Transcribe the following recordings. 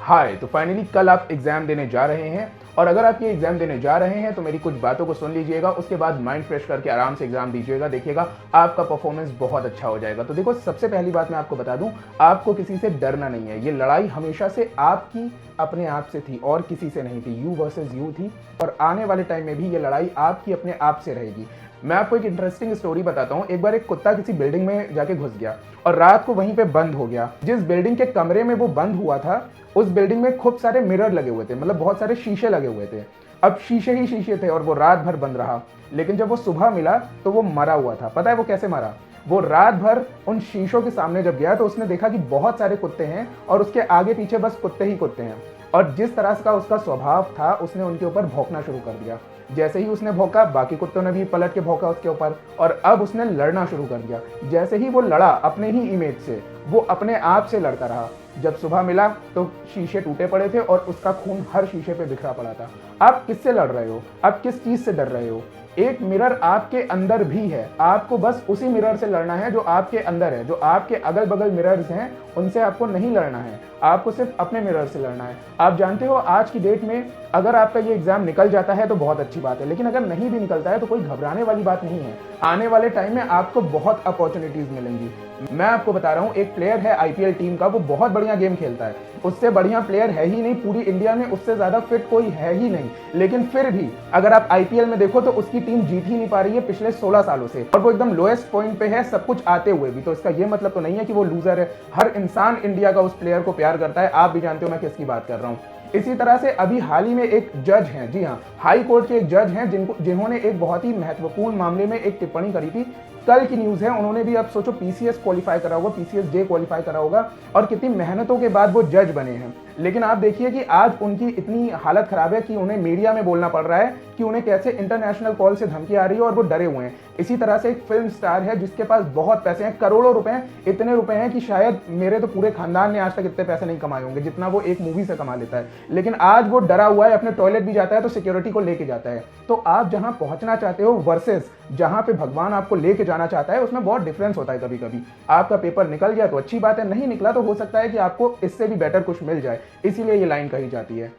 हाय, तो फाइनली कल आप एग्जाम देने जा रहे हैं और अगर आप ये एग्जाम देने जा रहे हैं तो मेरी कुछ बातों को सुन लीजिएगा, उसके बाद माइंड फ्रेश करके आराम से एग्जाम दीजिएगा, देखिएगा आपका परफॉर्मेंस बहुत अच्छा हो जाएगा। तो देखो, सबसे पहली बात मैं आपको बता दूं, आपको किसी से डरना नहीं है। ये लड़ाई हमेशा से आपकी अपने आप से थी और किसी से नहीं थी। यू वर्सेस यू थी और आने वाले टाइम में भी ये लड़ाई आपकी अपने आप से रहेगी। मैं आपको एक इंटरेस्टिंग स्टोरी बताता हूँ। एक बार एक कुत्ता किसी बिल्डिंग में जाके घुस गया और रात को वहीं पे बंद हो गया। जिस बिल्डिंग के कमरे में वो बंद हुआ था, उस बिल्डिंग में खूब सारे मिरर लगे हुए थे, मतलब बहुत सारे शीशे लगे हुए थे। अब शीशे ही शीशे थे और वो रात भर बंद रहा। लेकिन जब वो सुबह मिला तो वो मरा हुआ था। पता है वो कैसे मरा? वो रात भर उन शीशों के सामने जब गया तो उसने देखा कि बहुत सारे कुत्ते हैं और उसके आगे पीछे बस कुत्ते ही कुत्ते हैं। और जिस तरह का उसका स्वभाव था, उसने उनके ऊपर भौंकना शुरू कर दिया। जैसे ही उसने भौंका, बाकी कुत्तों ने भी पलट के भौंका उसके ऊपर और अब उसने लड़ना शुरू कर दिया। जैसे ही वो लड़ा अपने ही इमेज से, वो अपने आप से लड़ता रहा। जब सुबह मिला तो शीशे टूटे पड़े थे और उसका खून हर शीशे पे बिखरा पड़ा था। आप किससे लड़ रहे हो? आप किस चीज से डर रहे हो? एक मिरर आपके अंदर भी है, आपको बस उसी मिरर से लड़ना है जो आपके अंदर है। जो आपके अगल बगल मिरर्स हैं, उनसे आपको नहीं लड़ना है, आपको सिर्फ अपने मिरर से लड़ना है। आप जानते हो, आज की डेट में अगर आपका ये एग्जाम निकल जाता है तो बहुत अच्छी बात है, लेकिन अगर नहीं भी निकलता है तो कोई घबराने वाली बात नहीं है। आने वाले टाइम में आपको बहुत अपॉर्चुनिटीज मिलेंगी। मैं आपको बता रहा हूँ, एक प्लेयर है आईपीएल टीम का, वो बहुत बढ़िया गेम खेलता है। उससे बढ़िया प्लेयर है ही नहीं, पूरी इंडिया में उससे ज्यादा फिट कोई है ही नहीं। लेकिन फिर भी अगर आप आईपीएल में देखो तो उसकी टीम जीत ही नहीं पा रही है पिछले 16 सालों से, और वो एकदम लोएस्ट पॉइंट पे है सब कुछ आते हुए भी। तो इसका ये मतलब तो नहीं है कि वो लूजर है। हर इंसान इंडिया का उस प्लेयर को प्यार करता है। आप भी जानते हो मैं किसकी बात कर रहा हूँ। इसी तरह से अभी हाल ही में एक जज हैं, जी हाँ, हाई कोर्ट के एक जज हैं जिन्होंने एक बहुत ही महत्वपूर्ण मामले में एक टिप्पणी करी थी। कल की न्यूज है, उन्होंने भी, अब सोचो, पीसीएस क्वालिफाई करा होगा, पीसीएस जे क्वालिफाई करा होगा और कितनी मेहनतों के बाद वो जज बने हैं। लेकिन आप देखिए कि आज उनकी इतनी हालत खराब है कि उन्हें मीडिया में बोलना पड़ रहा है कि उन्हें कैसे इंटरनेशनल कॉल से धमकी आ रही है और वो डरे हुए हैं। इसी तरह से एक फिल्म स्टार है जिसके पास बहुत पैसे हैं, करोड़ों रुपए, इतने रुपए हैं कि शायद मेरे तो पूरे खानदान ने आज तक इतने पैसे नहीं कमाए होंगे जितना वो एक मूवी से कमा लेता है। लेकिन आज वो डरा हुआ है, अपने टॉयलेट भी जाता है तो सिक्योरिटी को लेके जाता है। तो आप जहां पहुंचना चाहते हो वर्सेस जहां पे भगवान आपको लेके जाना चाहता है, उसमें बहुत डिफरेंस होता है। कभी कभी आपका पेपर निकल गया तो अच्छी बात है, नहीं निकला तो हो सकता है कि आपको इससे भी बेटर कुछ मिल जाए, इसीलिए ये लाइन कही जाती है।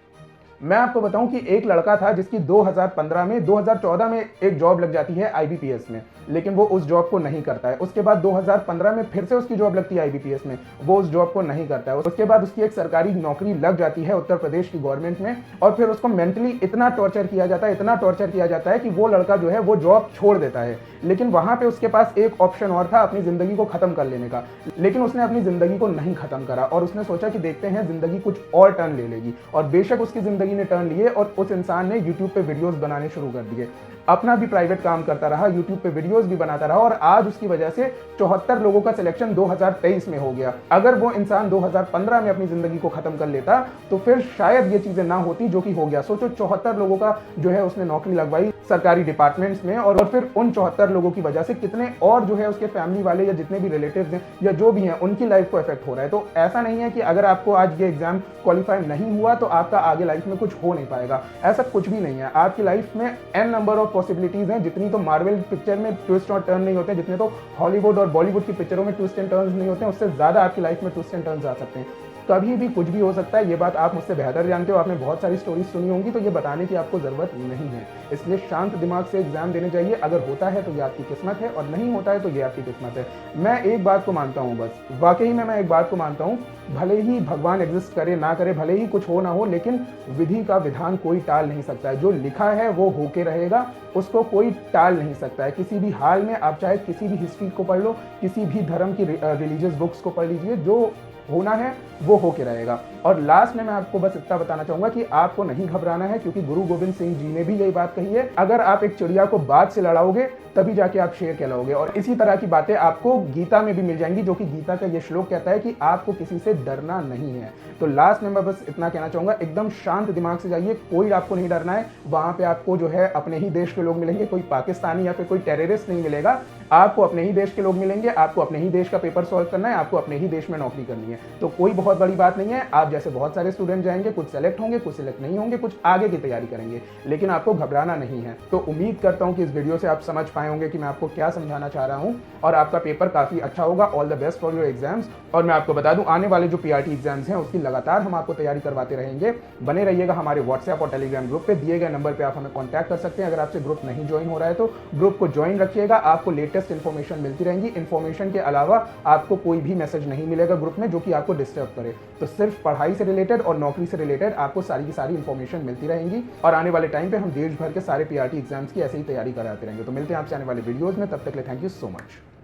मैं आपको बताऊं कि एक लड़का था जिसकी 2015 में 2014 में एक जॉब लग जाती है आईबीपीएस में, लेकिन वो उस जॉब को नहीं करता है। उसके बाद 2015 में फिर से उसकी जॉब लगती है आईबीपीएस में, वो उस जॉब को नहीं करता है। उसके बाद उसकी एक सरकारी नौकरी लग जाती है उत्तर प्रदेश की गवर्नमेंट में, और फिर उसको मेंटली इतना टॉर्चर किया जाता है, इतना टॉर्चर किया जाता है कि वो लड़का जो है वो जॉब छोड़ देता है। लेकिन वहां पे उसके पास एक ऑप्शन और था, अपनी जिंदगी को खत्म कर लेने का। लेकिन उसने अपनी जिंदगी को नहीं खत्म करा और उसने सोचा कि देखते हैं जिंदगी कुछ और टर्न ले लेगी, और बेशक उसकी जिंदगी ने टर्न लिए और उस इंसान ने यूट्यूब पे वीडियोस बनाने शुरू कर दिए। अपना भी प्राइवेट काम करता रहा, यूट्यूब पे वीडियोस भी बनाता रहा, और आज उसकी वजह से 74 लोगों का सिलेक्शन 2023 में हो गया। अगर वो इंसान 2015 में अपनी जिंदगी को खत्म कर लेता तो फिर शायद ये चीजें ना होती जो कि हो गया। सोचो, 74 लोगों का जो है उसने नौकरी लगवाई सरकारी डिपार्टमेंट्स में, और फिर उन 74 लोगों की वजह से कितने और जो है उसके फैमिली वाले या जितने भी रिलेटिव्स हैं या जो भी हैं, उनकी लाइफ को इफेक्ट हो रहा है। तो ऐसा नहीं है कि अगर आपको आज ये एग्जाम क्वालिफाई नहीं हुआ तो आपका आगे लाइफ में कुछ हो नहीं पाएगा, ऐसा कुछ भी नहीं है। आपकी लाइफ में एन नंबर ऑफ पॉसिबिलिटीज हैं। जितनी तो मार्वल पिक्चर में ट्विस्ट और टर्न नहीं होते, जितने तो हॉलीवुड और बॉलीवुड की पिक्चरों में ट्विस्ट एंड टर्न्स नहीं होते हैं, उससे ज्यादा आपकी लाइफ में ट्विस्ट एंड टर्न्स आ सकते हैं। कभी भी कुछ भी हो सकता है, ये बात आप मुझसे बेहतर जानते हो, आपने बहुत सारी स्टोरीज सुनी होंगी, तो ये बताने की आपको जरूरत नहीं है। इसलिए शांत दिमाग से एग्जाम देने जाइए। अगर होता है तो ये आपकी किस्मत है, और नहीं होता है तो ये आपकी किस्मत है। मैं एक बात को मानता हूँ, बस वाकई में मैं एक बात को मानता हूँ, भले ही भगवान एग्जिस्ट करे ना करे, भले ही कुछ हो ना हो, लेकिन विधि का विधान कोई टाल नहीं सकता है। जो लिखा है वो होके रहेगा, उसको कोई टाल नहीं सकता है किसी भी हाल में। आप चाहे किसी भी हिस्ट्री को पढ़ लो, किसी भी धर्म की रिलीजियस बुक्स को पढ़ लीजिए, जो होना है वो होके रहेगा। और लास्ट में मैं आपको बस इतना बताना चाहूंगा कि आपको नहीं घबराना है, क्योंकि गुरु गोविंद सिंह जी ने भी यही बात कही है, अगर आप एक चिड़िया को बाज से लड़ाओगे तभी जाके आप शेर कहलाओगे। और इसी तरह की बातें आपको गीता में भी मिल जाएंगी, जो कि गीता का ये श्लोक कहता है कि आपको किसी से डरना नहीं है। तो लास्ट में मैं बस इतना कहना चाहूंगा, एकदम शांत दिमाग से जाइए, कोई आपको नहीं डरना है। वहां पे आपको जो है अपने ही देश के लोग मिलेंगे, कोई पाकिस्तानी या फिर कोई टेररिस्ट नहीं मिलेगा। आपको अपने ही देश के लोग मिलेंगे, आपको अपने ही देश का पेपर सॉल्व करना है, आपको अपने ही देश में नौकरी करनी है। तो कोई बहुत बड़ी बात नहीं है। आप जैसे बहुत सारे स्टूडेंट जाएंगे, कुछ सेलेक्ट होंगे, कुछ सेलेक्ट नहीं होंगे, कुछ आगे की तैयारी करेंगे, लेकिन आपको घबराना नहीं है। तो उम्मीद करता हूं कि इस वीडियो से आप समझ पाए होंगे कि मैं आपको क्या समझाना चाह रहा हूं और आपका पेपर काफी अच्छा होगा। All the best for your exams. और मैं आपको बता दूं, आने वाले जो पीआरटी एग्जाम्स हैं उसकी लगातार हम आपको तैयारी करवाते रहेंगे। बने रहिएगा हमारे व्हाट्सएप और टेलीग्राम ग्रुप पे। दिए गए नंबर पे आप हमें कॉन्टैक्ट कर सकते हैं। अगर आपसे ग्रुप नहीं ज्वाइन हो रहा है तो ग्रुप को ज्वाइन रखिएगा, आपको लेटेस्ट इन्फॉर्मेशन मिलती रहेंगी। इन्फॉर्मेशन के अलावा आपको कोई भी मैसेज नहीं मिलेगा ग्रुप में जो कि आपको डिस्टर्ब करे। तो सिर्फ पढ़ाई से रिलेटेड और नौकरी से रिलेटेड आपको सारी की सारी इन्फॉर्मेशन मिलती रहेंगी और आने वाले टाइम पे हम देश भर के सारे पीआरटी एग्जाम्स की ऐसे ही तैयारी कराते रहेंगे। तो मिलते हैं आपसे आने वाले वीडियोस में, तब तक के लिए थैंक यू सो मच।